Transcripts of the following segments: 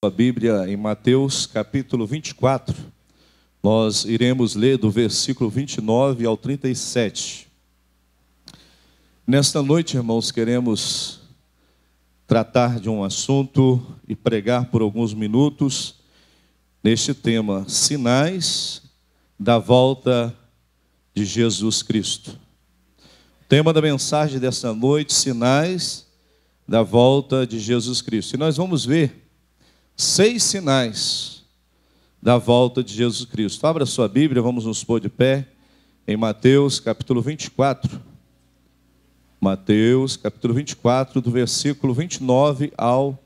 A Bíblia em Mateus capítulo 24, nós iremos ler do versículo 29 ao 37. Nesta noite, irmãos, queremos tratar de um assunto e pregar por alguns minutos neste tema: sinais da volta de Jesus Cristo. O tema da mensagem desta noite: sinais da volta de Jesus Cristo. E nós vamos ver 6 sinais da volta de Jesus Cristo. Abra sua Bíblia, vamos nos pôr de pé em Mateus capítulo 24. Mateus capítulo 24, do versículo 29 ao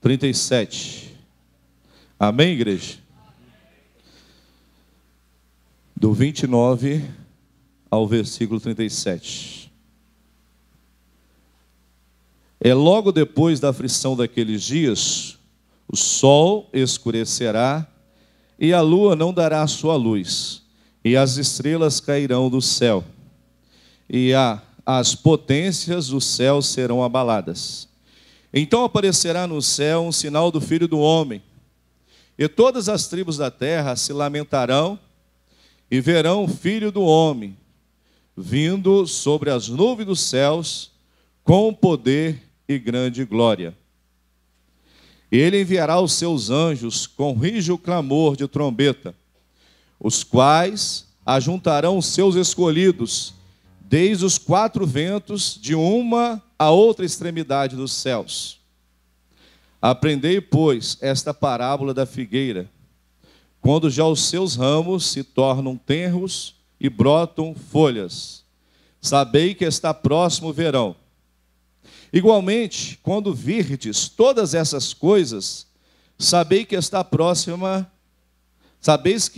37. Amém, igreja? Do 29 ao versículo 37. É logo depois da aflição daqueles dias: o sol escurecerá, e a lua não dará a sua luz, e as estrelas cairão do céu, e as potências do céu serão abaladas. Então aparecerá no céu um sinal do Filho do Homem, e todas as tribos da terra se lamentarão, e verão o Filho do Homem, vindo sobre as nuvens dos céus, com poder e grande glória. Ele enviará os seus anjos com rijo clamor de trombeta, os quais ajuntarão os seus escolhidos, desde os 4 ventos, de uma a outra extremidade dos céus. Aprendei, pois, esta parábola da figueira. Quando já os seus ramos se tornam tenros e brotam folhas, sabei que está próximo o verão. Igualmente, quando virdes todas essas coisas, sabeis que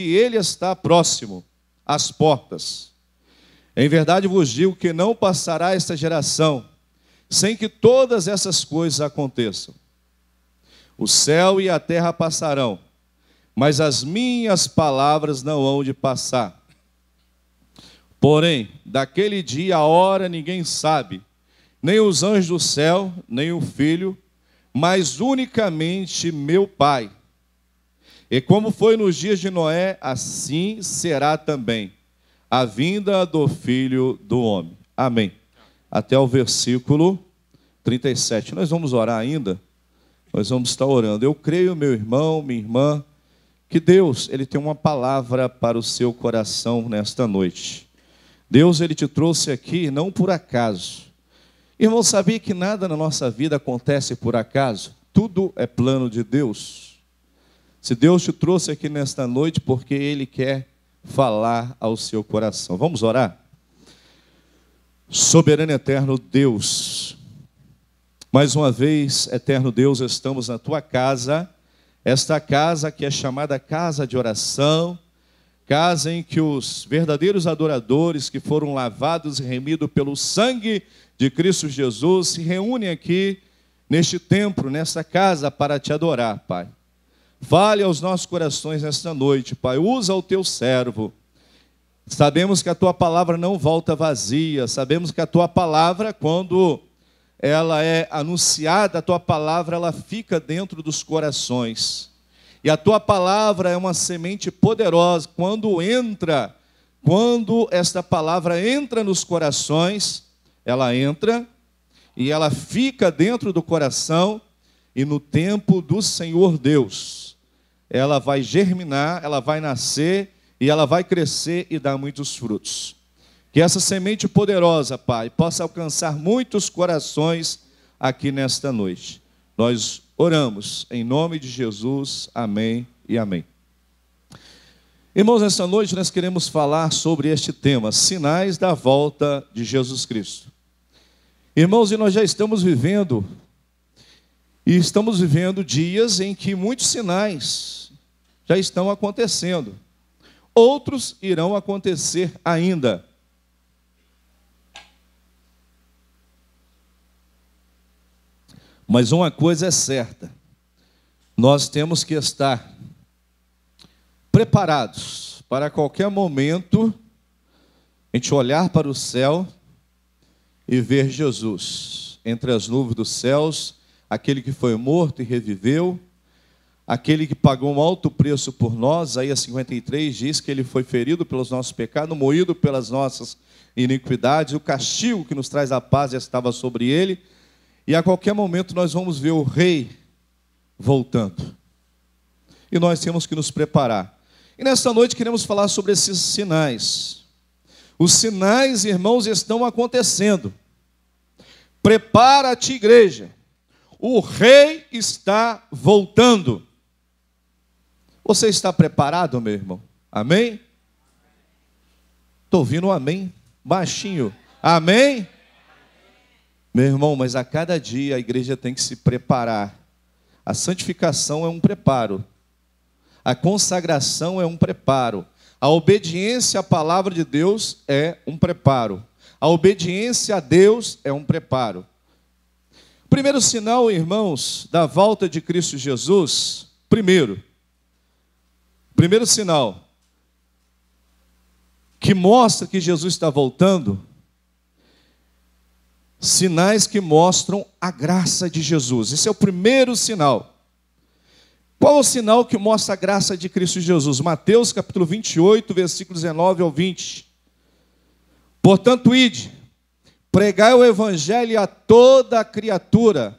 ele está próximo às portas. Em verdade vos digo que não passará esta geração sem que todas essas coisas aconteçam. O céu e a terra passarão, mas as minhas palavras não hão de passar. Porém, daquele dia, a hora, ninguém sabe, nem os anjos do céu, nem o Filho, mas unicamente meu Pai. E como foi nos dias de Noé, assim será também a vinda do Filho do Homem. Amém. Até o versículo 37. Nós vamos orar ainda. Nós vamos estar orando. Eu creio, meu irmão, minha irmã, que Deus, Ele tem uma palavra para o seu coração nesta noite. Deus, Ele te trouxe aqui não por acaso. Irmão, sabia que nada na nossa vida acontece por acaso? Tudo é plano de Deus. Se Deus te trouxe aqui nesta noite, porque Ele quer falar ao seu coração. Vamos orar? Soberano e eterno Deus, mais uma vez, eterno Deus, estamos na Tua casa, esta casa que é chamada casa de oração, casa em que os verdadeiros adoradores que foram lavados e remidos pelo sangue de Cristo Jesus se reúnem aqui neste templo, nesta casa, para te adorar, Pai. Fale aos nossos corações nesta noite, Pai. Usa o teu servo. Sabemos que a tua palavra não volta vazia. Sabemos que a tua palavra, quando ela é anunciada, a tua palavra ela fica dentro dos corações. E a tua palavra é uma semente poderosa. Quando esta palavra entra nos corações, ela entra e ela fica dentro do coração, e no tempo do Senhor Deus, ela vai germinar, ela vai nascer e ela vai crescer e dar muitos frutos. Que essa semente poderosa, Pai, possa alcançar muitos corações aqui nesta noite. Nós oramos em nome de Jesus, amém e amém. Irmãos, nesta noite nós queremos falar sobre este tema: sinais da volta de Jesus Cristo. Irmãos, e nós já estamos vivendo dias em que muitos sinais já estão acontecendo. Outros irão acontecer ainda. Mas uma coisa é certa: nós temos que estar preparados para qualquer momento a gente olhar para o céu e ver Jesus entre as nuvens dos céus, aquele que foi morto e reviveu, aquele que pagou um alto preço por nós. Isaías 53 diz que ele foi ferido pelos nossos pecados, moído pelas nossas iniquidades, o castigo que nos traz a paz estava sobre ele, e a qualquer momento nós vamos ver o rei voltando. E nós temos que nos preparar. E nesta noite queremos falar sobre esses sinais. Os sinais, irmãos, estão acontecendo. Prepara-te, igreja. O rei está voltando. Você está preparado, meu irmão? Amém? Estou ouvindo um amém baixinho. Amém? Meu irmão, mas a cada dia a igreja tem que se preparar. A santificação é um preparo. A consagração é um preparo. A obediência à palavra de Deus é um preparo. A obediência a Deus é um preparo. O primeiro sinal, irmãos, da volta de Cristo Jesus, primeiro sinal que mostra que Jesus está voltando, sinais que mostram a graça de Jesus. Esse é o primeiro sinal. Qual é o sinal que mostra a graça de Cristo Jesus? Mateus capítulo 28, versículo 19 ao 20. Portanto, ide, pregai o evangelho a toda a criatura,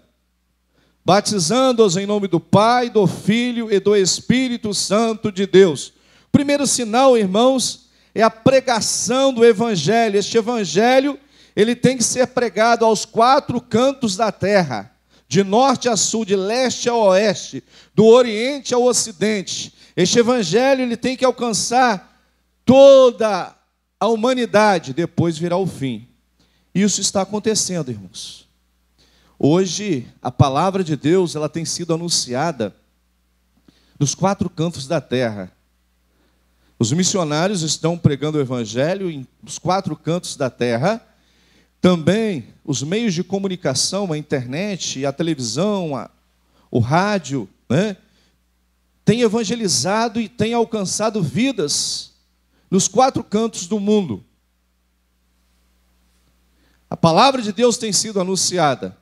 batizando-os em nome do Pai, do Filho e do Espírito Santo de Deus. O primeiro sinal, irmãos, é a pregação do evangelho. Este evangelho, ele tem que ser pregado aos quatro cantos da terra. De norte a sul, de leste a oeste, do oriente ao ocidente. Este evangelho ele tem que alcançar toda a humanidade, depois virá o fim. Isso está acontecendo, irmãos. Hoje, a palavra de Deus ela tem sido anunciada dos quatro cantos da terra. Os missionários estão pregando o evangelho nos quatro cantos da terra. Também os meios de comunicação, a internet, a televisão, o rádio, têm evangelizado e têm alcançado vidas nos quatro cantos do mundo. A palavra de Deus tem sido anunciada.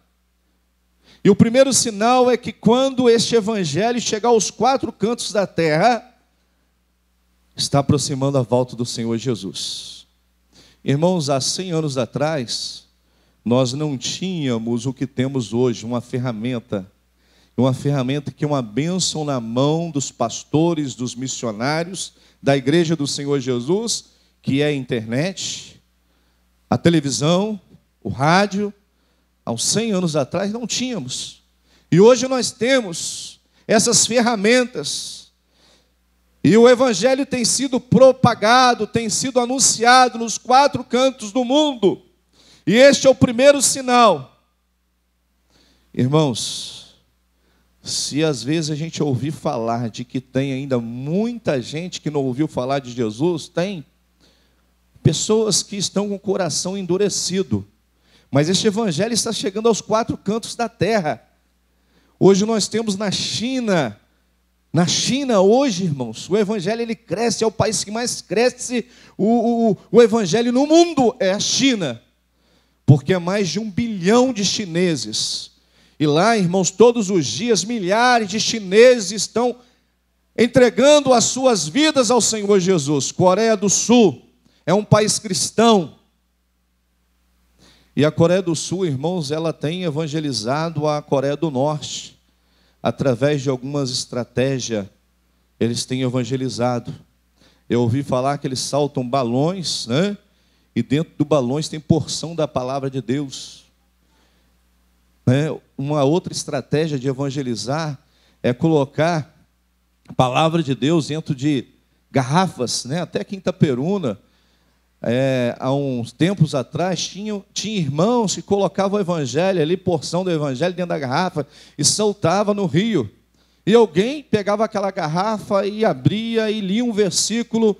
E o primeiro sinal é que quando este evangelho chegar aos quatro cantos da terra, está aproximando a volta do Senhor Jesus. Irmãos, há 100 anos atrás, nós não tínhamos o que temos hoje, uma ferramenta que é uma bênção na mão dos pastores, dos missionários, da igreja do Senhor Jesus, que é a internet, a televisão, o rádio. Há uns 100 anos atrás não tínhamos. E hoje nós temos essas ferramentas. E o evangelho tem sido propagado, tem sido anunciado nos quatro cantos do mundo. E este é o primeiro sinal. Irmãos, se às vezes a gente ouvir falar de que tem ainda muita gente que não ouviu falar de Jesus, tem pessoas que estão com o coração endurecido. Mas este evangelho está chegando aos quatro cantos da terra. Hoje nós temos na China hoje, irmãos, o evangelho ele cresce, é o país que mais cresce o evangelho no mundo, é a China. Porque é mais de 1 bilhão de chineses. E lá, irmãos, todos os dias, milhares de chineses estão entregando as suas vidas ao Senhor Jesus. Coreia do Sul é um país cristão. E a Coreia do Sul, irmãos, ela tem evangelizado a Coreia do Norte. Através de algumas estratégias, eles têm evangelizado. Eu ouvi falar que eles saltam balões, e dentro do balões tem porção da palavra de Deus. Uma outra estratégia de evangelizar é colocar a palavra de Deus dentro de garrafas, até aqui em Itaperuna, há uns tempos atrás, tinha irmãos que colocavam o evangelho ali, porção do evangelho dentro da garrafa, e soltava no rio. E alguém pegava aquela garrafa e abria e lia um versículo.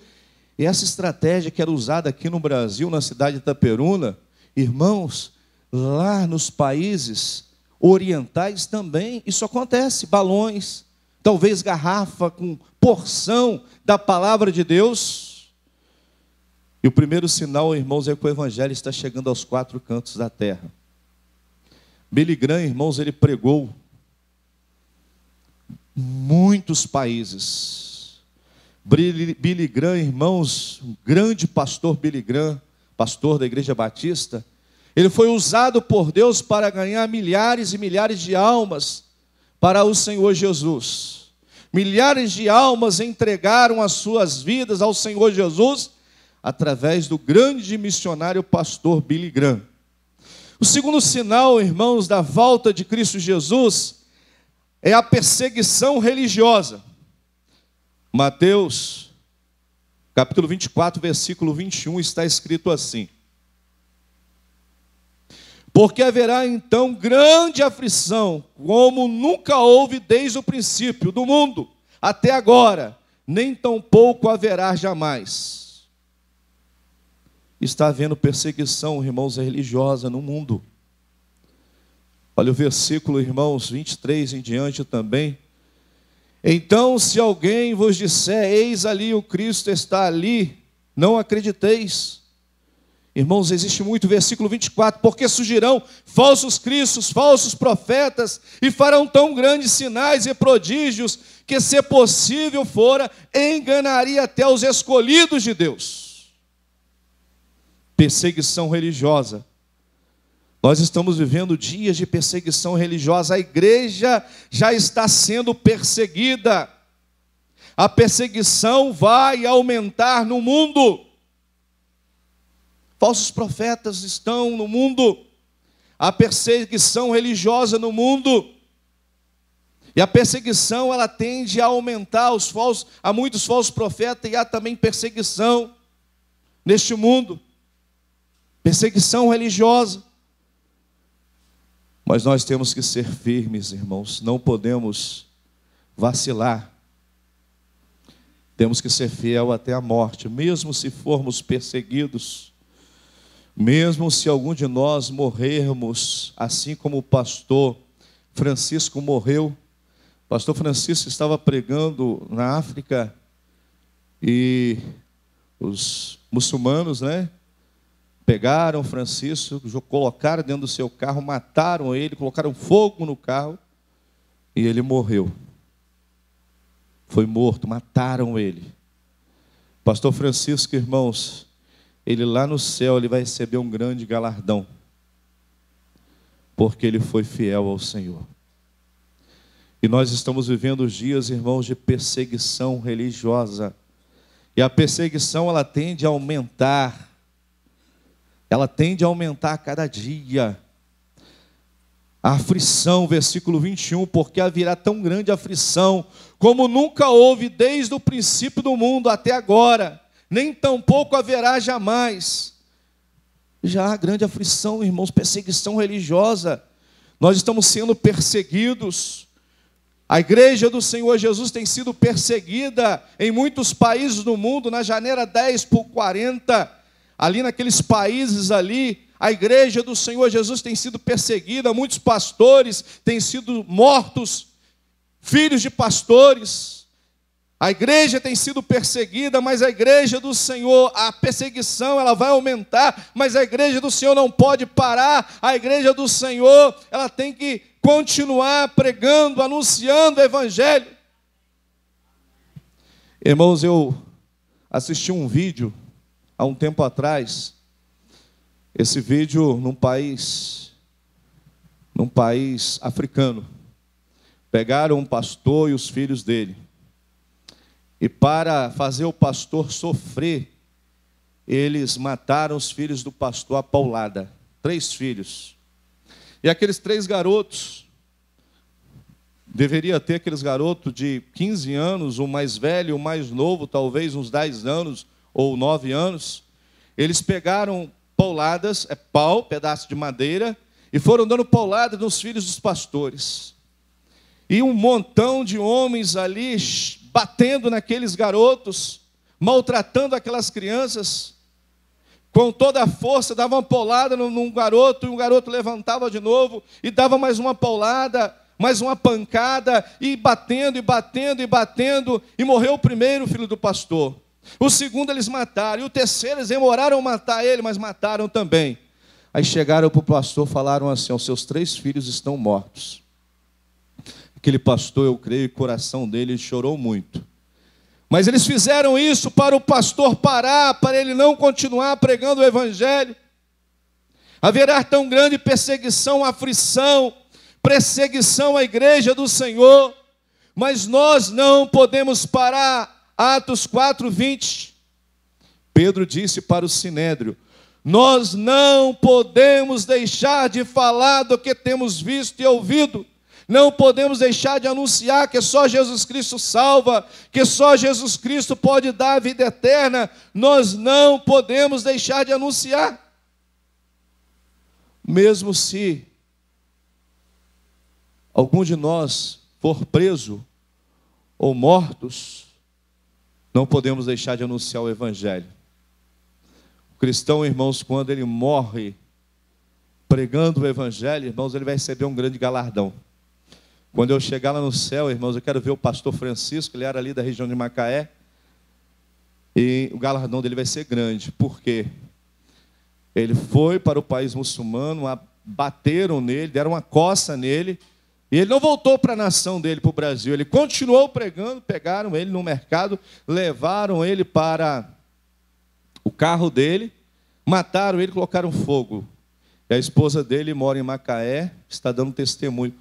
E essa estratégia que era usada aqui no Brasil, na cidade de Itaperuna, irmãos, lá nos países orientais também, isso acontece, balões, talvez garrafa com porção da palavra de Deus. E o primeiro sinal, irmãos, é que o evangelho está chegando aos quatro cantos da terra. Billy Graham, irmãos, ele pregou muitos países. Billy Graham, irmãos, um grande pastor Billy Graham, pastor da Igreja Batista, ele foi usado por Deus para ganhar milhares e milhares de almas para o Senhor Jesus. Milhares de almas entregaram as suas vidas ao Senhor Jesus através do grande missionário pastor Billy Graham. O segundo sinal, irmãos, da volta de Cristo Jesus é a perseguição religiosa. Mateus, capítulo 24, versículo 21, está escrito assim: porque haverá então grande aflição, como nunca houve desde o princípio do mundo até agora, nem tampouco haverá jamais. Está havendo perseguição, irmãos, religiosa no mundo. Olha o versículo, irmãos, 23 em diante também. Então, se alguém vos disser, eis ali o Cristo está ali, não acrediteis. Irmãos, existe muito, versículo 24, porque surgirão falsos cristos, falsos profetas, e farão tão grandes sinais e prodígios, que se possível fora, enganaria até os escolhidos de Deus. Perseguição religiosa. Nós estamos vivendo dias de perseguição religiosa. A igreja já está sendo perseguida. A perseguição vai aumentar no mundo. Falsos profetas estão no mundo. A perseguição religiosa no mundo. E a perseguição, ela tende a aumentar há muitos falsos profetas, e há também perseguição neste mundo. Perseguição religiosa. Mas nós temos que ser firmes, irmãos. Não podemos vacilar. Temos que ser fiel até a morte, mesmo se formos perseguidos. Mesmo se algum de nós morrermos, assim como o pastor Francisco morreu. O pastor Francisco estava pregando na África e os muçulmanos, pegaram Francisco, colocaram dentro do seu carro, mataram ele, colocaram fogo no carro e ele morreu. Foi morto, mataram ele. Pastor Francisco, irmãos, ele lá no céu, ele vai receber um grande galardão, porque ele foi fiel ao Senhor. E nós estamos vivendo os dias, irmãos, de perseguição religiosa. E a perseguição, ela tende a aumentar. Ela tende a aumentar a cada dia. A aflição, versículo 21, porque haverá tão grande aflição, como nunca houve desde o princípio do mundo até agora, nem tampouco haverá jamais. Já há grande aflição, irmãos, perseguição religiosa. Nós estamos sendo perseguidos. A igreja do Senhor Jesus tem sido perseguida em muitos países do mundo, na janela 10 por 40, ali naqueles países ali, a igreja do Senhor Jesus tem sido perseguida, muitos pastores têm sido mortos, filhos de pastores. A igreja tem sido perseguida, mas a igreja do Senhor, a perseguição ela vai aumentar, mas a igreja do Senhor não pode parar. A igreja do Senhor, ela tem que continuar pregando, anunciando o evangelho. Irmãos, eu assisti um vídeo há um tempo atrás. Esse vídeo num país africano. Pegaram um pastor e os filhos dele. E para fazer o pastor sofrer, eles mataram os filhos do pastor à paulada. 3 filhos. E aqueles 3 garotos, deveria ter aqueles garotos de 15 anos, o mais velho, o mais novo, talvez uns 10 anos ou 9 anos. Eles pegaram pauladas, pedaço de madeira, e foram dando paulada nos filhos dos pastores. E um montão de homens ali batendo naqueles garotos, maltratando aquelas crianças, com toda a força, dava uma paulada num garoto, e o garoto levantava de novo, e dava mais uma paulada, mais uma pancada, e batendo, e batendo, e batendo, e morreu o primeiro filho do pastor. O segundo eles mataram, e o terceiro eles demoraram a matar ele, mas mataram também. Aí chegaram para o pastor, falaram assim: os seus 3 filhos estão mortos. Aquele pastor, eu creio, o coração dele chorou muito. Mas eles fizeram isso para o pastor parar, para ele não continuar pregando o evangelho. Haverá tão grande perseguição, aflição, perseguição à igreja do Senhor, mas nós não podemos parar. Atos 4:20, Pedro disse para o sinédrio: nós não podemos deixar de falar do que temos visto e ouvido, não podemos deixar de anunciar que só Jesus Cristo salva, que só Jesus Cristo pode dar a vida eterna. Nós não podemos deixar de anunciar. Mesmo se algum de nós for preso ou mortos, não podemos deixar de anunciar o evangelho. O cristão, irmãos, quando ele morre pregando o evangelho, irmãos, ele vai receber um grande galardão. Quando eu chegar lá no céu, irmãos, eu quero ver o pastor Francisco, ele era ali da região de Macaé, e o galardão dele vai ser grande. Por quê? Ele foi para o país muçulmano, bateram nele, deram uma coça nele, e ele não voltou para a nação dele, para o Brasil. Ele continuou pregando, pegaram ele no mercado, levaram ele para o carro dele, mataram ele, colocaram fogo. E a esposa dele mora em Macaé, está dando testemunho.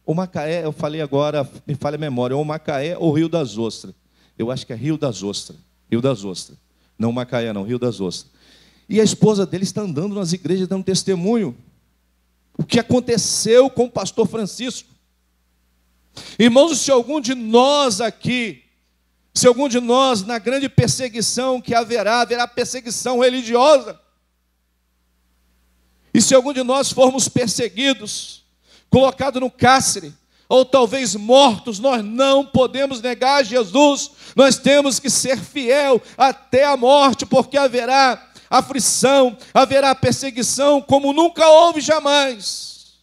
O Macaé, eu falei agora, me falha a memória, ou Macaé ou Rio das Ostras. Eu acho que é Rio das Ostras. Não Macaé não, Rio das Ostras. E a esposa dele está andando nas igrejas dando testemunho. O que aconteceu com o pastor Francisco? Irmãos, se algum de nós aqui, na grande perseguição que haverá perseguição religiosa. E se algum de nós formos perseguidos, colocados no cárcere, ou talvez mortos, nós não podemos negar Jesus. Nós temos que ser fiel até a morte, porque haverá aflição, haverá perseguição como nunca houve jamais.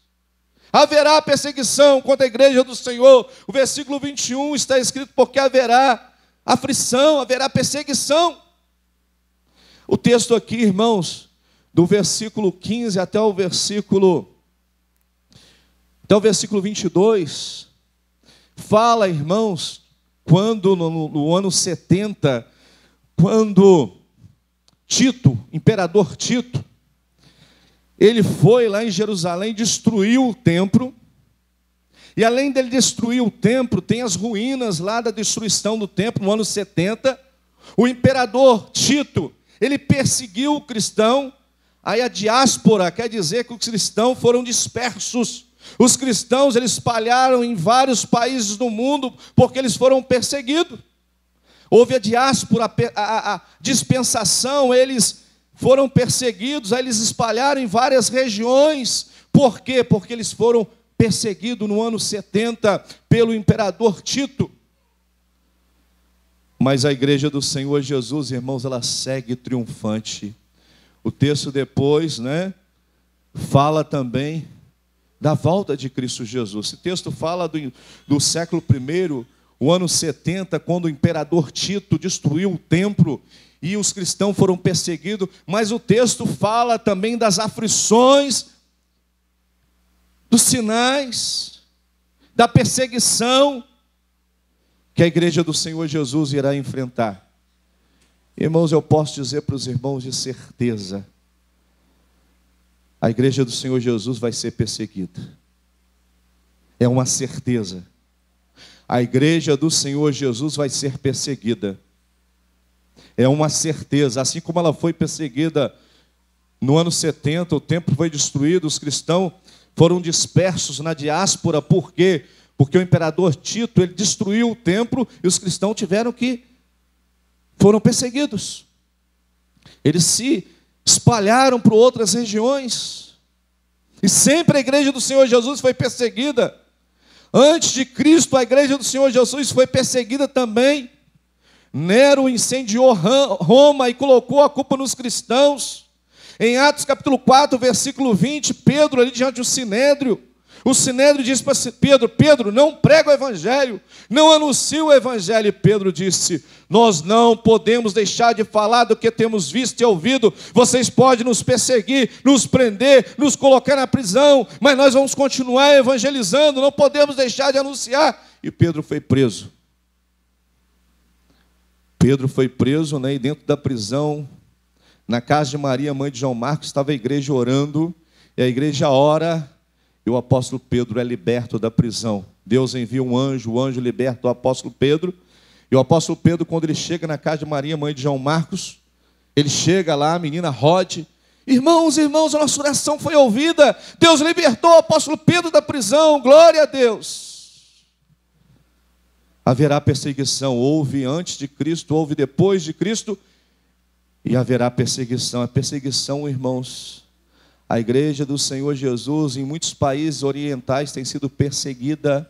Haverá perseguição contra a igreja do Senhor. O versículo 21 está escrito: porque haverá aflição, haverá perseguição. O texto aqui, irmãos, do versículo 15 até o versículo 22, fala, irmãos, quando no ano 70, quando Tito, imperador Tito, ele foi lá em Jerusalém, destruiu o templo, e além dele destruir o templo, tem as ruínas lá da destruição do templo, no ano 70, o imperador Tito, ele perseguiu o cristão, aí a diáspora quer dizer que os cristãos foram dispersos. Os cristãos, eles espalharam em vários países do mundo, porque eles foram perseguidos. Houve a diáspora, a dispensação, eles foram perseguidos, aí eles espalharam em várias regiões. Por quê? Porque eles foram perseguidos no ano 70 pelo imperador Tito. Mas a igreja do Senhor Jesus, irmãos, ela segue triunfante. O texto depois, fala também da volta de Cristo Jesus. Esse texto fala do século I, o ano 70, quando o imperador Tito destruiu o templo e os cristãos foram perseguidos, mas o texto fala também das aflições, dos sinais, da perseguição que a igreja do Senhor Jesus irá enfrentar. Irmãos, eu posso dizer para os irmãos de certeza, a igreja do Senhor Jesus vai ser perseguida. É uma certeza. A igreja do Senhor Jesus vai ser perseguida. É uma certeza. Assim como ela foi perseguida no ano 70, o templo foi destruído, os cristãos foram dispersos na diáspora. Por quê? Porque o imperador Tito, ele destruiu o templo e os cristãos foram perseguidos. Eles se espalharam para outras regiões. E sempre a igreja do Senhor Jesus foi perseguida. Antes de Cristo, a igreja do Senhor Jesus foi perseguida também. Nero incendiou Roma e colocou a culpa nos cristãos. Em Atos capítulo 4, versículo 20, Pedro ali diante do sinédrio, O Sinédrio disse para Pedro: Pedro, não prega o evangelho, não anuncia o evangelho. E Pedro disse: nós não podemos deixar de falar do que temos visto e ouvido. Vocês podem nos perseguir, nos prender, nos colocar na prisão, mas nós vamos continuar evangelizando, não podemos deixar de anunciar. E Pedro foi preso. Pedro foi preso, né? E dentro da prisão, na casa de Maria, mãe de João Marcos, estava a igreja orando, e a igreja ora, e o apóstolo Pedro é liberto da prisão. Deus envia um anjo, o anjo liberta o apóstolo Pedro. E o apóstolo Pedro, quando ele chega na casa de Maria, mãe de João Marcos, ele chega lá, a menina rode: irmãos, irmãos, a nossa oração foi ouvida, Deus libertou o apóstolo Pedro da prisão, glória a Deus. Haverá perseguição, houve antes de Cristo, houve depois de Cristo, e haverá perseguição. A perseguição, irmãos, a igreja do Senhor Jesus em muitos países orientais tem sido perseguida.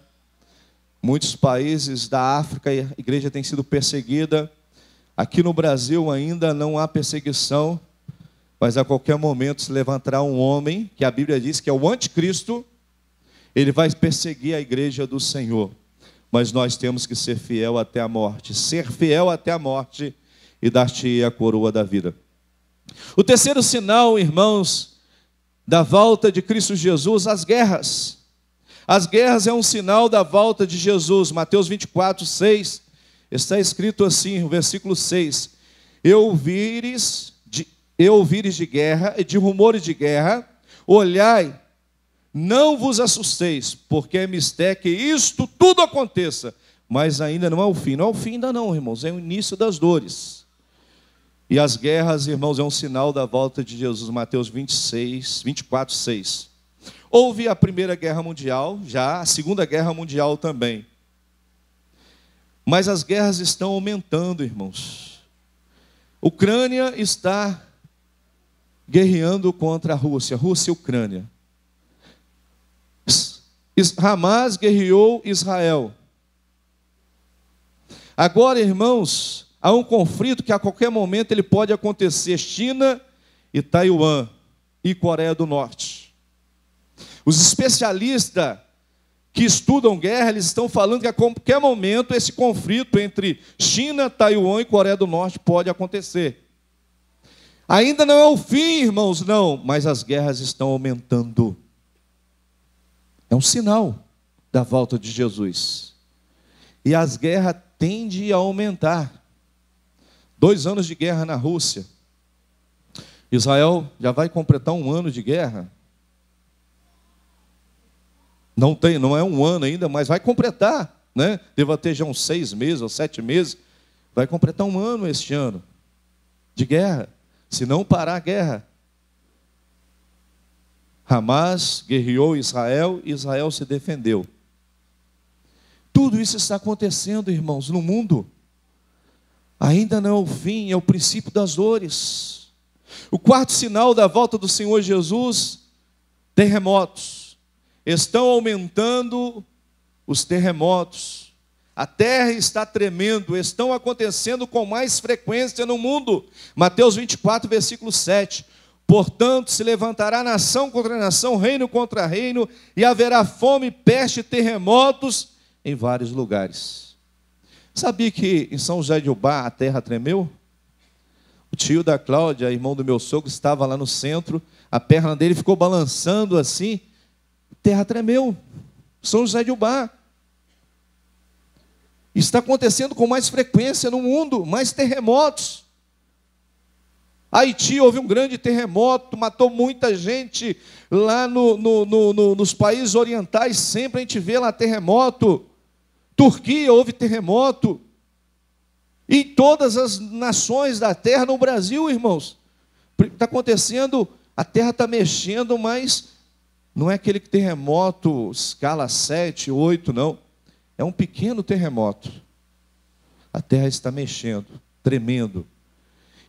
Muitos países da África, a igreja tem sido perseguida. Aqui no Brasil ainda não há perseguição, mas a qualquer momento se levantará um homem, que a Bíblia diz que é o anticristo, ele vai perseguir a igreja do Senhor. Mas nós temos que ser fiel até a morte, ser fiel até a morte, e dar-te a coroa da vida. O terceiro sinal, irmãos, da volta de Cristo Jesus, as guerras. As guerras é um sinal da volta de Jesus. Mateus 24, 6, está escrito assim, no versículo 6: Eu ouvires de guerra e de rumores de guerra, olhai, não vos assusteis, porque é mistério que isto tudo aconteça, mas ainda não é o fim. Não é o fim ainda não, irmãos, é o início das dores. E as guerras, irmãos, é um sinal da volta de Jesus. Mateus 24, 6. Houve a Primeira Guerra Mundial, já a Segunda Guerra Mundial também. Mas as guerras estão aumentando, irmãos. Ucrânia está guerreando contra a Rússia e Ucrânia. Hamas guerreou Israel. Agora, irmãos, há um conflito que a qualquer momento ele pode acontecer: China e Taiwan e Coreia do Norte. Os especialistas que estudam guerra, eles estão falando que a qualquer momento esse conflito entre China, Taiwan e Coreia do Norte pode acontecer. Ainda não é o fim, irmãos, não, mas as guerras estão aumentando. É um sinal da volta de Jesus. E as guerras tendem a aumentar. 2 anos de guerra na Rússia. Israel já vai completar 1 ano de guerra. Não é 1 ano ainda, mas vai completar, né? Deva ter já uns 6 meses ou 7 meses. Vai completar 1 ano este ano de guerra, se não parar a guerra. Hamas guerreou Israel e Israel se defendeu. Tudo isso está acontecendo, irmãos, no mundo. Ainda não é o fim, é o princípio das dores. O quarto sinal da volta do Senhor Jesus: terremotos. Estão aumentando os terremotos. A terra está tremendo, estão acontecendo com mais frequência no mundo. Mateus 24, versículo 7. Portanto, se levantará nação contra nação, reino contra reino, e haverá fome, peste e terremotos em vários lugares. Sabia que em São José de Ubá a terra tremeu? O tio da Cláudia, irmão do meu sogro, estava lá no centro, a perna dele ficou balançando assim, a terra tremeu. São José de Ubá. Está acontecendo com mais frequência no mundo, mais terremotos. Haiti, houve um grande terremoto, matou muita gente. Lá nos países orientais, sempre a gente vê lá terremoto. Turquia, houve terremoto. E todas as nações da terra, no Brasil, irmãos, está acontecendo, a terra está mexendo, mas não é aquele terremoto escala 7, 8, não. É um pequeno terremoto. A terra está mexendo, tremendo.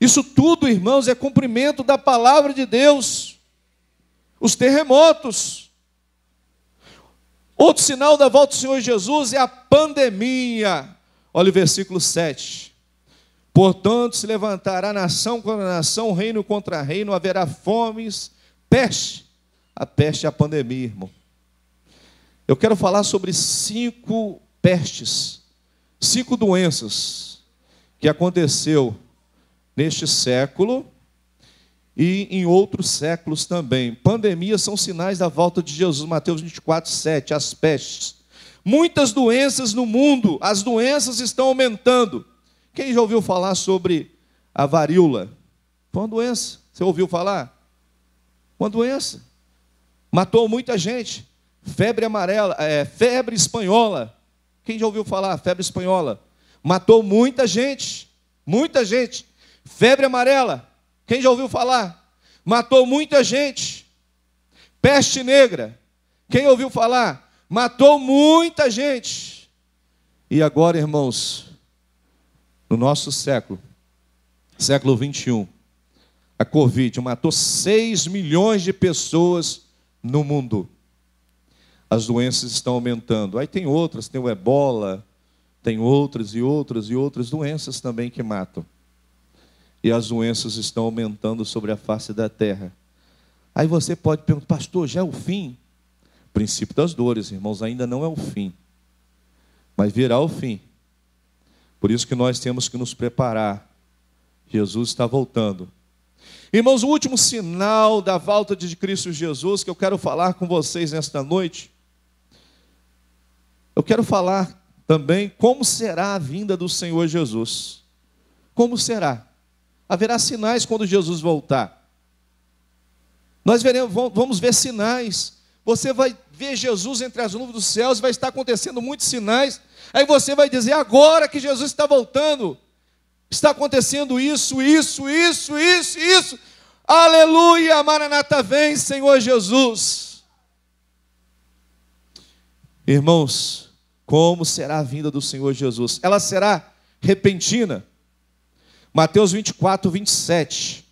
Isso tudo, irmãos, é cumprimento da palavra de Deus. Os terremotos. Outro sinal da volta do Senhor Jesus é a pandemia. Olha o versículo 7. Portanto, se levantará nação contra nação, reino contra reino, haverá fomes, peste. A peste é a pandemia, irmão. Eu quero falar sobre 5 pestes, 5 doenças que aconteceu neste século e em outros séculos também. Pandemias são sinais da volta de Jesus, Mateus 24, 7, as pestes. Muitas doenças no mundo, as doenças estão aumentando. Quem já ouviu falar sobre a varíola? Foi uma doença, você ouviu falar? Uma doença, matou muita gente. Febre amarela, febre espanhola. Quem já ouviu falar? Febre espanhola. Matou muita gente. Muita gente. Febre amarela. Quem já ouviu falar? Matou muita gente. Peste negra. Quem ouviu falar? Matou muita gente. E agora, irmãos, no nosso século 21, a Covid matou 6 milhões de pessoas no mundo. As doenças estão aumentando. Aí tem outras, tem o ebola, tem outras e outras e outras doenças também que matam. E as doenças estão aumentando sobre a face da terra. Aí você pode perguntar, pastor, já é o fim? O princípio das dores, irmãos, ainda não é o fim. Mas virá o fim. Por isso que nós temos que nos preparar. Jesus está voltando. Irmãos, o último sinal da volta de Cristo Jesus que eu quero falar com vocês nesta noite, eu quero falar também como será a vinda do Senhor Jesus. Como será? Haverá sinais quando Jesus voltar. Nós vamos ver sinais. Você vai ver Jesus entre as nuvens dos céus, vai estar acontecendo muitos sinais. Aí você vai dizer, agora que Jesus está voltando, está acontecendo isso. Aleluia, Maranata vem, Senhor Jesus. Irmãos, como será a vinda do Senhor Jesus? Ela será repentina. Mateus 24, 27.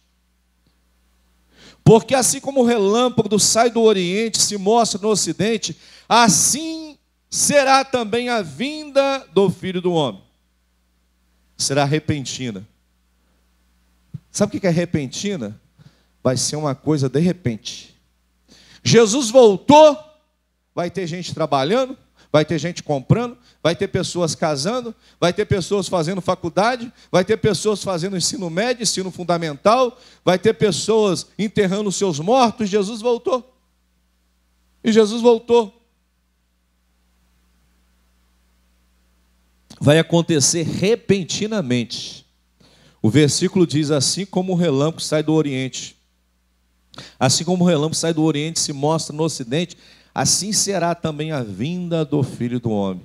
Porque assim como o relâmpago sai do Oriente, se mostra no Ocidente, assim será também a vinda do Filho do Homem. Será repentina. Sabe o que é repentina? Vai ser uma coisa de repente. Jesus voltou, vai ter gente trabalhando, vai ter gente comprando, vai ter pessoas casando, vai ter pessoas fazendo faculdade, vai ter pessoas fazendo ensino médio, ensino fundamental, vai ter pessoas enterrando seus mortos. Jesus voltou. E Jesus voltou. Vai acontecer repentinamente. O versículo diz, assim como o relâmpago sai do Oriente, assim como o relâmpago sai do Oriente e se mostra no Ocidente, assim será também a vinda do Filho do Homem.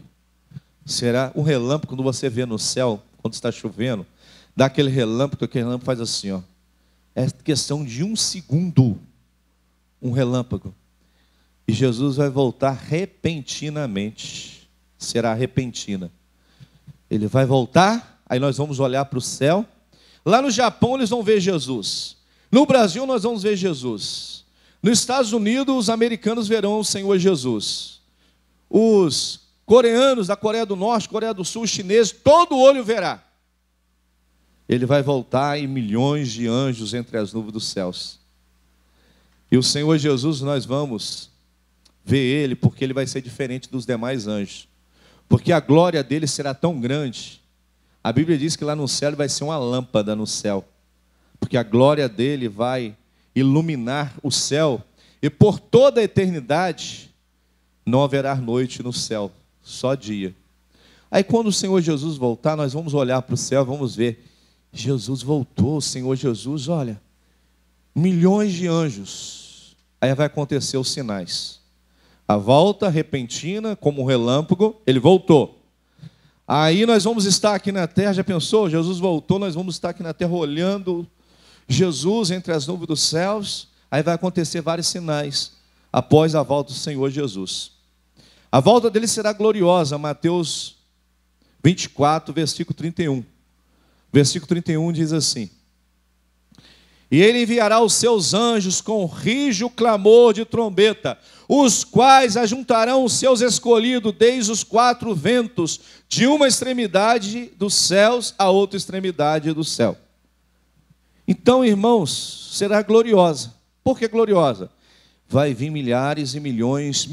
Será um relâmpago, quando você vê no céu, quando está chovendo, dá aquele relâmpago, aquele relâmpago faz assim, ó. É questão de 1 segundo, um relâmpago. E Jesus vai voltar repentinamente. Será repentina. Ele vai voltar, aí nós vamos olhar para o céu. Lá no Japão eles vão ver Jesus. No Brasil nós vamos ver Jesus. Nos Estados Unidos os americanos verão o Senhor Jesus. Os coreanos da Coreia do Norte, Coreia do Sul, os chineses, todo olho verá. Ele vai voltar em milhões de anjos entre as nuvens dos céus. E o Senhor Jesus, nós vamos ver Ele, porque Ele vai ser diferente dos demais anjos. Porque a glória dele será tão grande. A Bíblia diz que lá no céu vai ser uma lâmpada no céu. Porque a glória dele vai iluminar o céu. E por toda a eternidade não haverá noite no céu, só dia. Aí quando o Senhor Jesus voltar, nós vamos olhar para o céu, vamos ver. Jesus voltou, o Senhor Jesus, olha, milhões de anjos. Aí vai acontecer os sinais. A volta repentina, como um relâmpago, ele voltou. Aí nós vamos estar aqui na terra, já pensou? Jesus voltou, nós vamos estar aqui na terra olhando Jesus entre as nuvens dos céus. Aí vai acontecer vários sinais após a volta do Senhor Jesus. A volta dele será gloriosa, Mateus 24, versículo 31. Versículo 31 diz assim: e ele enviará os seus anjos com rijo clamor de trombeta, os quais ajuntarão os seus escolhidos desde os 4 ventos, de uma extremidade dos céus à outra extremidade do céu. Então, irmãos, será gloriosa. Por que gloriosa? vai vir milhares e milhões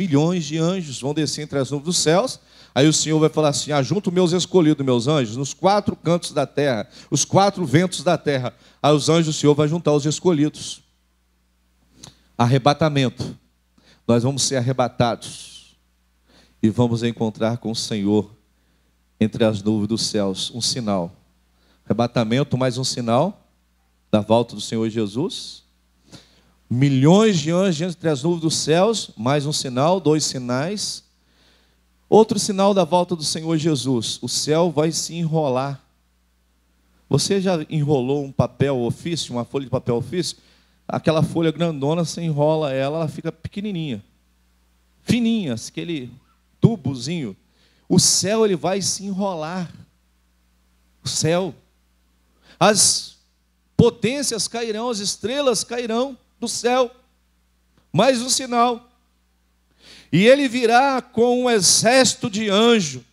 de anjos, vão descer entre as nuvens dos céus. Aí o Senhor vai falar assim: ajunto meus escolhidos, meus anjos, nos 4 cantos da terra, os 4 ventos da terra. Aí os anjos do Senhor vai juntar os escolhidos. Arrebatamento. Nós vamos ser arrebatados e vamos encontrar com o Senhor entre as nuvens dos céus. Um sinal. Arrebatamento, mais um sinal da volta do Senhor Jesus. Milhões de anjos entre as nuvens dos céus, mais um sinal, 2 sinais. Outro sinal da volta do Senhor Jesus: o céu vai se enrolar. Você já enrolou um papel ofício, uma folha de papel ofício? Aquela folha grandona, você enrola ela, ela fica pequenininha, fininha, aquele tubozinho. O céu, ele vai se enrolar. O céu. As potências cairão, as estrelas cairão do céu. Mais um sinal. E ele virá com um exército de anjo.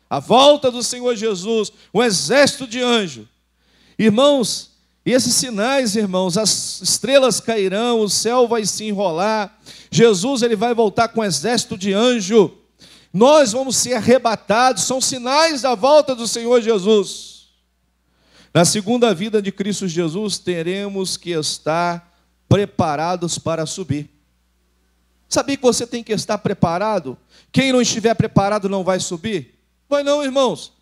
A volta do Senhor Jesus, um exército de anjo. Irmãos, e esses sinais, irmãos, as estrelas cairão, o céu vai se enrolar. Jesus, ele vai voltar com um exército de anjo. Nós vamos ser arrebatados, são sinais da volta do Senhor Jesus. Na segunda vida de Cristo Jesus, teremos que estar preparados para subir. Sabia que você tem que estar preparado? Quem não estiver preparado não vai subir? Vai não, irmãos.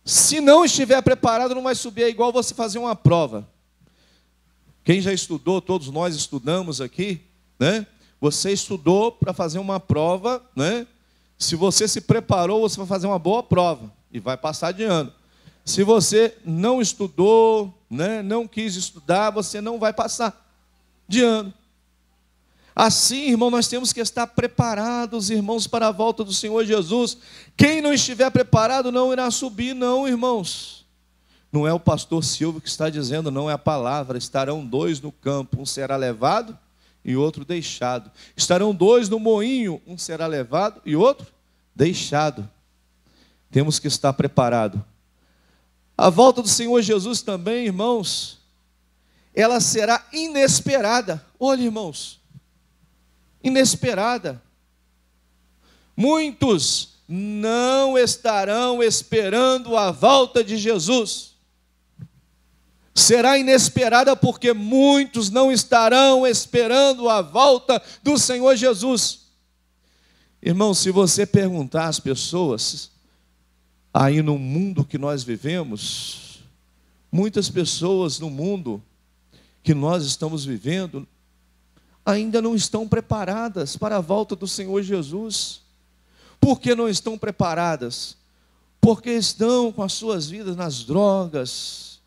Se não estiver preparado, não vai subir. É igual você fazer uma prova. Quem já estudou, todos nós estudamos aqui, né? Você estudou para fazer uma prova, né? Se você se preparou, você vai fazer uma boa prova e vai passar de ano. Se você não estudou, né, não quis estudar, você não vai passar de ano. Assim, irmão, nós temos que estar preparados, irmãos, para a volta do Senhor Jesus. Quem não estiver preparado não irá subir, não, irmãos. Não é o pastor Silvio que está dizendo, não é a palavra. Estarão 2 no campo, um será levado e outro deixado. Estarão 2 no moinho, um será levado e outro deixado. Temos que estar preparado. A volta do Senhor Jesus também, irmãos, ela será inesperada. Olha, irmãos, inesperada. Muitos não estarão esperando a volta de Jesus. Será inesperada porque muitos não estarão esperando a volta do Senhor Jesus. Irmão, se você perguntar às pessoas, aí no mundo que nós vivemos, muitas pessoas no mundo que nós estamos vivendo ainda não estão preparadas para a volta do Senhor Jesus. Por que não estão preparadas? Porque estão com as suas vidas nas drogas,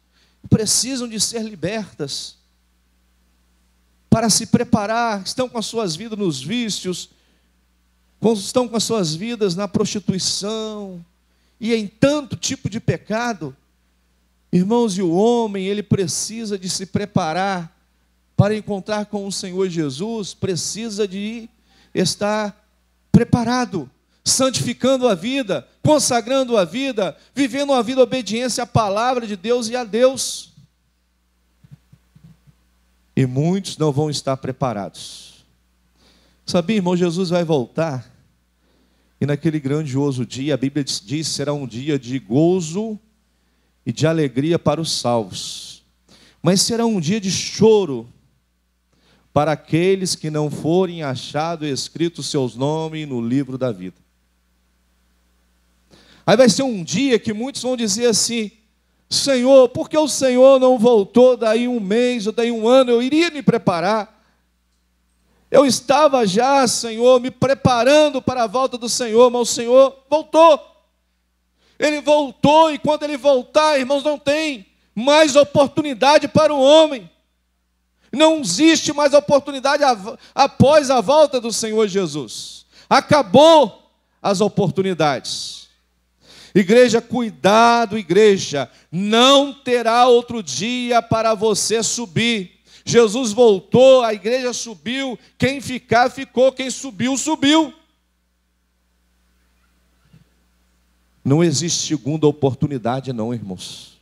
precisam de ser libertas para se preparar, estão com as suas vidas nos vícios, estão com as suas vidas na prostituição e em tanto tipo de pecado. Irmãos, e o homem, ele precisa de se preparar para encontrar com o Senhor Jesus, precisa de estar preparado, santificando a vida, consagrando a vida, vivendo uma vida de obediência à palavra de Deus e a Deus. E muitos não vão estar preparados. Sabia, irmão, Jesus vai voltar, e naquele grandioso dia, a Bíblia diz, será um dia de gozo e de alegria para os salvos. Mas será um dia de choro para aqueles que não forem achados escritos seus nomes no livro da vida. Aí vai ser um dia que muitos vão dizer assim: Senhor, por que o Senhor não voltou daí um mês ou daí um ano? Eu iria me preparar. Eu estava já, Senhor, me preparando para a volta do Senhor, mas o Senhor voltou. Ele voltou, e quando Ele voltar, irmãos, não tem mais oportunidade para o homem. Não existe mais oportunidade após a volta do Senhor Jesus. Acabou as oportunidades. Igreja, cuidado, igreja. Não terá outro dia para você subir. Jesus voltou, a igreja subiu. Quem ficar, ficou. Quem subiu, subiu. Não existe segunda oportunidade, não, irmãos.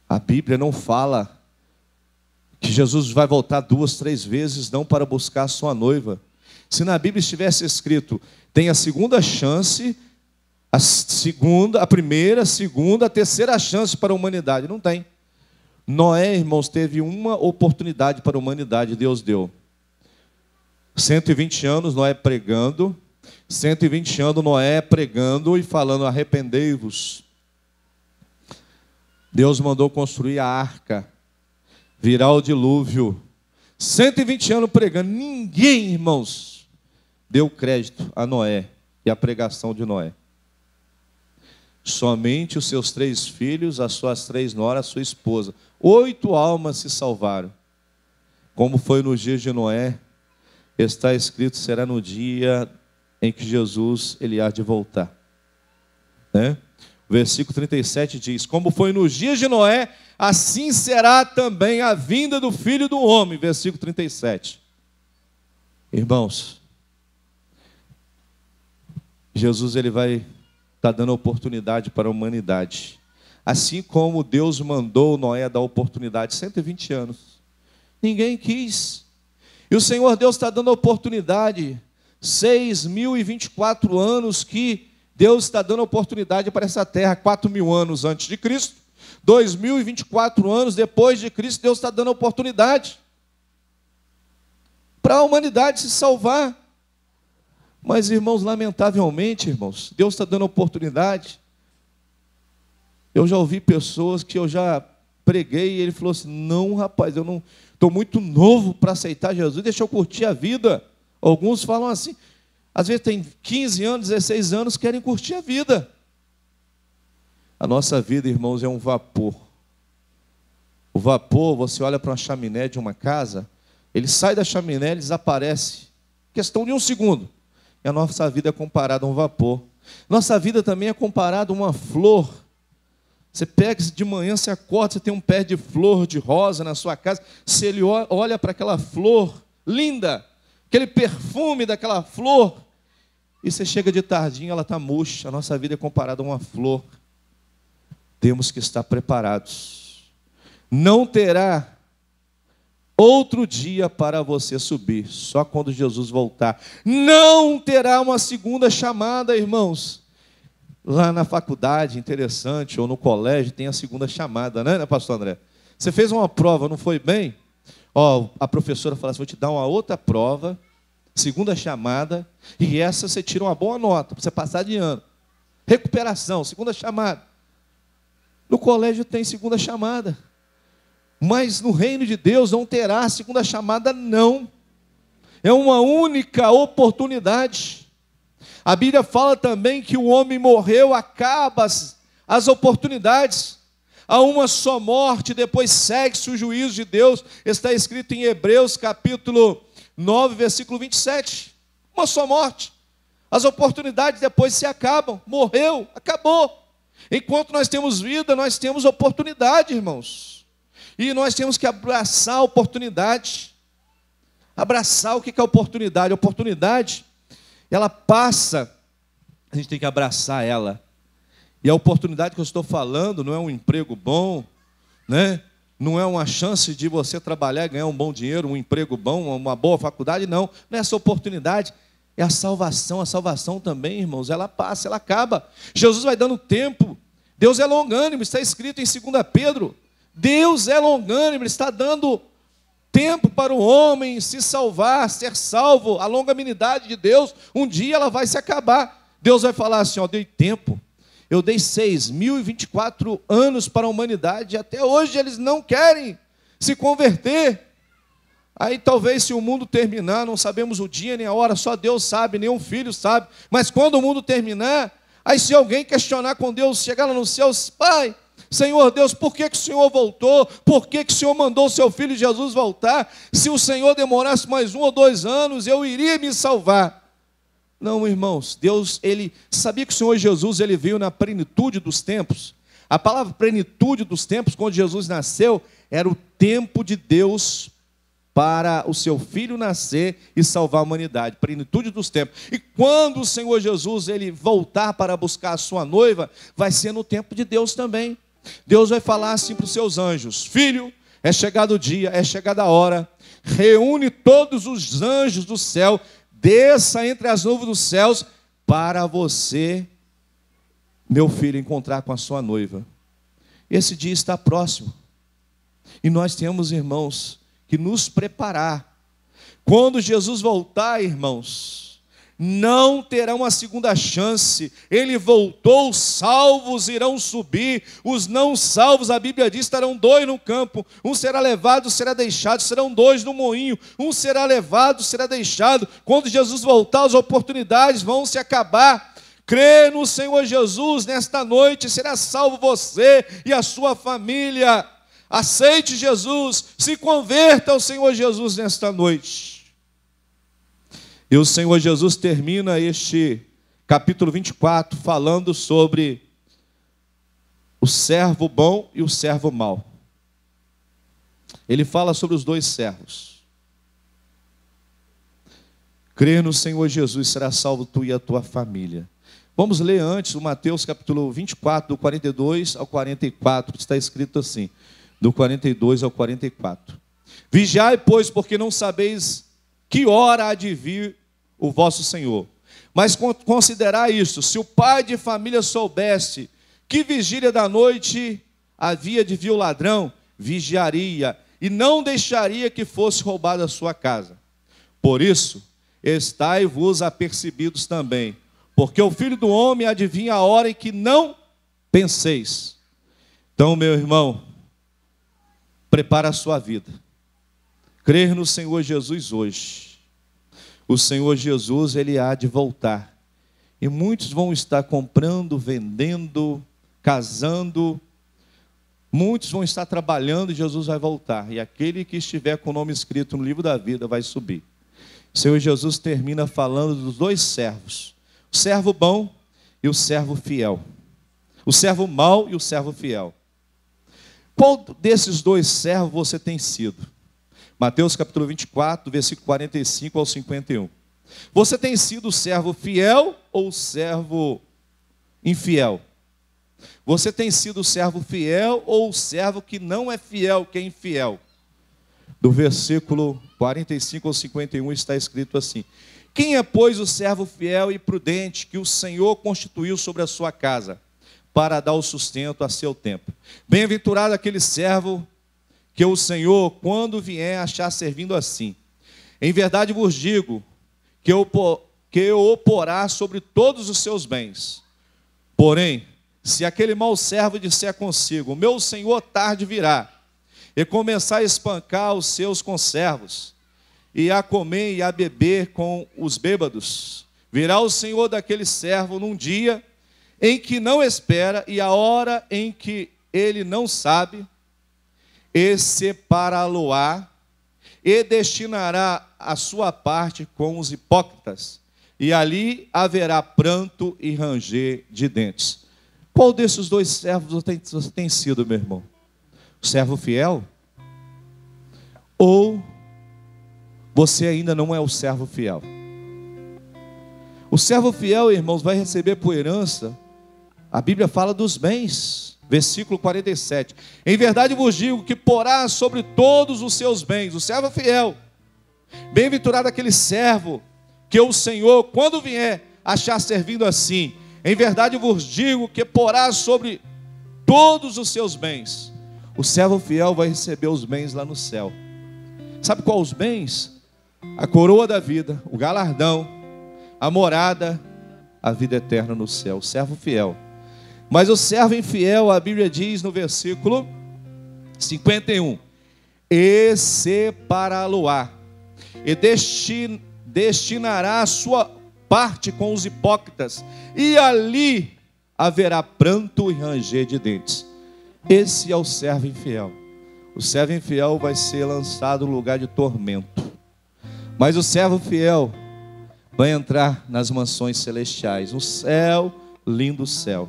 A Bíblia não fala que que Jesus vai voltar 2, 3 vezes, não para buscar a sua noiva. Se na Bíblia estivesse escrito, tem a segunda chance, a primeira, a segunda, a terceira chance para a humanidade. Não tem. Noé, irmãos, teve uma oportunidade para a humanidade, Deus deu. 120 anos Noé pregando, 120 anos Noé pregando e falando, arrependei-vos. Deus mandou construir a arca, virar o dilúvio. 120 anos pregando, ninguém, irmãos, deu crédito a Noé e a pregação de Noé. Somente os seus 3 filhos, as suas 3 noras, a sua esposa. 8 almas se salvaram. Como foi nos dias de Noé, está escrito, será no dia em que Jesus ele há de voltar. Né? O versículo 37 diz, como foi nos dias de Noé, assim será também a vinda do Filho do Homem. Versículo 37. Irmãos, Jesus ele vai estar dando oportunidade para a humanidade. Assim como Deus mandou Noé dar oportunidade, 120 anos. Ninguém quis. E o Senhor Deus está dando oportunidade, 6.024 anos que Deus está dando oportunidade para essa terra, 4.000 anos antes de Cristo, 2.024 anos depois de Cristo, Deus está dando oportunidade para a humanidade se salvar. Mas, irmãos, lamentavelmente, irmãos, Deus está dando oportunidade. Eu já ouvi pessoas que eu já preguei e ele falou assim, não, rapaz, eu não estou muito novo para aceitar Jesus, deixa eu curtir a vida. Alguns falam assim, às vezes tem 15 anos, 16 anos, querem curtir a vida. A nossa vida, irmãos, é um vapor. O vapor, você olha para uma chaminé de uma casa, ele sai da chaminé, ele desaparece. Questão de 1 segundo. E a nossa vida é comparada a um vapor. Nossa vida também é comparada a uma flor. Você pega de manhã, você acorda, você tem um pé de flor de rosa na sua casa. Se ele olha para aquela flor linda, aquele perfume daquela flor, e você chega de tardinha, ela está murcha. A nossa vida é comparada a uma flor. Temos que estar preparados. Não terá outro dia para você subir, só quando Jesus voltar. Não terá uma segunda chamada, irmãos. Lá na faculdade, interessante, ou no colégio, tem a segunda chamada, né, pastor André? Você fez uma prova, não foi bem? Ó, a professora fala assim, vou te dar uma outra prova, segunda chamada, e essa você tira uma boa nota, para você passar de ano. Recuperação, segunda chamada. No colégio tem segunda chamada. Mas no reino de Deus não terá segunda chamada, não. É uma única oportunidade. A Bíblia fala também que o homem morreu, acaba as oportunidades. Há uma só morte, depois segue-se o juízo de Deus. Está escrito em Hebreus capítulo 9, versículo 27. Uma só morte. As oportunidades depois se acabam. Morreu, acabou. Enquanto nós temos vida, nós temos oportunidade, irmãos. E nós temos que abraçar a oportunidade. Abraçar o que é a oportunidade? A oportunidade, ela passa, a gente tem que abraçar ela. E a oportunidade que eu estou falando não é um emprego bom, né? Não é uma chance de você trabalhar e ganhar um bom dinheiro, um emprego bom, uma boa faculdade, não. Não é essa oportunidade, é a salvação. A salvação também, irmãos, ela passa, ela acaba. Jesus vai dando tempo. Deus é longânimo, está escrito em 2 Pedro. Deus é longânimo, Ele está dando tempo para o homem se salvar, ser salvo. A longanimidade de Deus, um dia ela vai se acabar. Deus vai falar assim, ó, dei tempo. Eu dei 6.024 anos para a humanidade, e até hoje eles não querem se converter. Aí talvez se o mundo terminar, não sabemos o dia nem a hora, só Deus sabe, nenhum filho sabe. Mas quando o mundo terminar, aí se alguém questionar com Deus, chegar lá nos céus, Pai, Senhor Deus, por que o Senhor voltou? Por que o Senhor mandou o seu filho Jesus voltar? Se o Senhor demorasse mais 1 ou 2 anos, eu iria me salvar. Não, irmãos, Deus, Ele sabia que o Senhor Jesus, Ele veio na plenitude dos tempos. A palavra plenitude dos tempos, quando Jesus nasceu, era o tempo de Deus para o seu filho nascer e salvar a humanidade, plenitude dos tempos. E quando o Senhor Jesus, Ele voltar para buscar a sua noiva, vai ser no tempo de Deus também. Deus vai falar assim para os seus anjos, filho, é chegado o dia, é chegada a hora. Reúne todos os anjos do céu, desça entre as nuvens dos céus, para você, meu filho, encontrar com a sua noiva. Esse dia está próximo. E nós temos, irmãos, que nos preparar. Quando Jesus voltar, irmãos, não terá uma segunda chance. Ele voltou, os salvos irão subir, os não salvos, a Bíblia diz, estarão 2 no campo. Um será levado, será deixado, serão 2 no moinho. Um será levado, será deixado. Quando Jesus voltar, as oportunidades vão se acabar. Crê no Senhor Jesus nesta noite, será salvo você e a sua família. Aceite Jesus, se converta ao Senhor Jesus nesta noite. E o Senhor Jesus termina este capítulo 24 falando sobre o servo bom e o servo mau. Ele fala sobre os 2 servos. Crê no Senhor Jesus, será salvo tu e a tua família. Vamos ler antes o Mateus capítulo 24, do 42 ao 44, que está escrito assim, do 42 ao 44. Vigiai, pois, porque não sabeis que hora há de vir o vosso Senhor. Mas considerai isto: se o pai de família soubesse que vigília da noite havia de vir o ladrão, vigiaria e não deixaria que fosse roubada a sua casa. Por isso, estai-vos apercebidos também, porque o Filho do Homem há de vir a hora em que não penseis. Então, meu irmão, prepara a sua vida. Crer no Senhor Jesus hoje. O Senhor Jesus, Ele há de voltar. E muitos vão estar comprando, vendendo, casando. Muitos vão estar trabalhando e Jesus vai voltar. E aquele que estiver com o nome escrito no livro da vida vai subir. O Senhor Jesus termina falando dos 2 servos. O servo bom e o servo fiel. O servo mau e o servo fiel. Qual desses 2 servos você tem sido? Mateus capítulo 24, versículo 45 ao 51. Você tem sido o servo fiel ou o servo infiel? Você tem sido o servo fiel ou o servo que não é fiel, que é infiel? Do versículo 45 ao 51 está escrito assim: quem é, pois, o servo fiel e prudente que o Senhor constituiu sobre a sua casa, para dar o sustento a seu tempo? Bem-aventurado aquele servo que o Senhor, quando vier, achar servindo assim. Em verdade vos digo que o porá sobre todos os seus bens. Porém, se aquele mau servo disser consigo: meu senhor tarde virá, e começar a espancar os seus conservos, e a comer e a beber com os bêbados, virá o senhor daquele servo num dia em que não espera e a hora em que ele não sabe, e separá-lo-á, e destinará a sua parte com os hipócritas, e ali haverá pranto e ranger de dentes. Qual desses 2 servos você tem sido, meu irmão? O servo fiel? Ou você ainda não é o servo fiel? O servo fiel, irmãos, vai receber por herança, a Bíblia fala dos bens. Versículo 47. Em verdade vos digo que porá sobre todos os seus bens. O servo fiel. Bem-aventurado aquele servo que o Senhor, quando vier, achar servindo assim. Em verdade vos digo que porá sobre todos os seus bens. O servo fiel vai receber os bens lá no céu. Sabe qual os bens? A coroa da vida, o galardão, a morada, a vida eterna no céu. O servo fiel. Mas o servo infiel, a Bíblia diz no versículo 51, e separá-lo-á, e destinará a sua parte com os hipócritas, e ali haverá pranto e ranger de dentes. Esse é o servo infiel. O servo infiel vai ser lançado no lugar de tormento. Mas o servo fiel vai entrar nas mansões celestiais, no céu, lindo céu.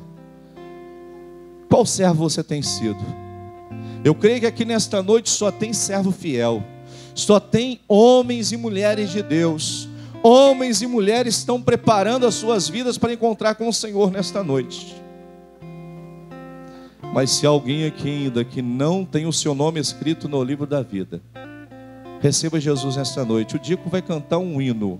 Qual servo você tem sido? Eu creio que aqui nesta noite só tem servo fiel. Só tem homens e mulheres de Deus. Homens e mulheres estão preparando as suas vidas para encontrar com o Senhor nesta noite. Mas se alguém aqui ainda que não tem o seu nome escrito no livro da vida, receba Jesus nesta noite. O Dico vai cantar um hino.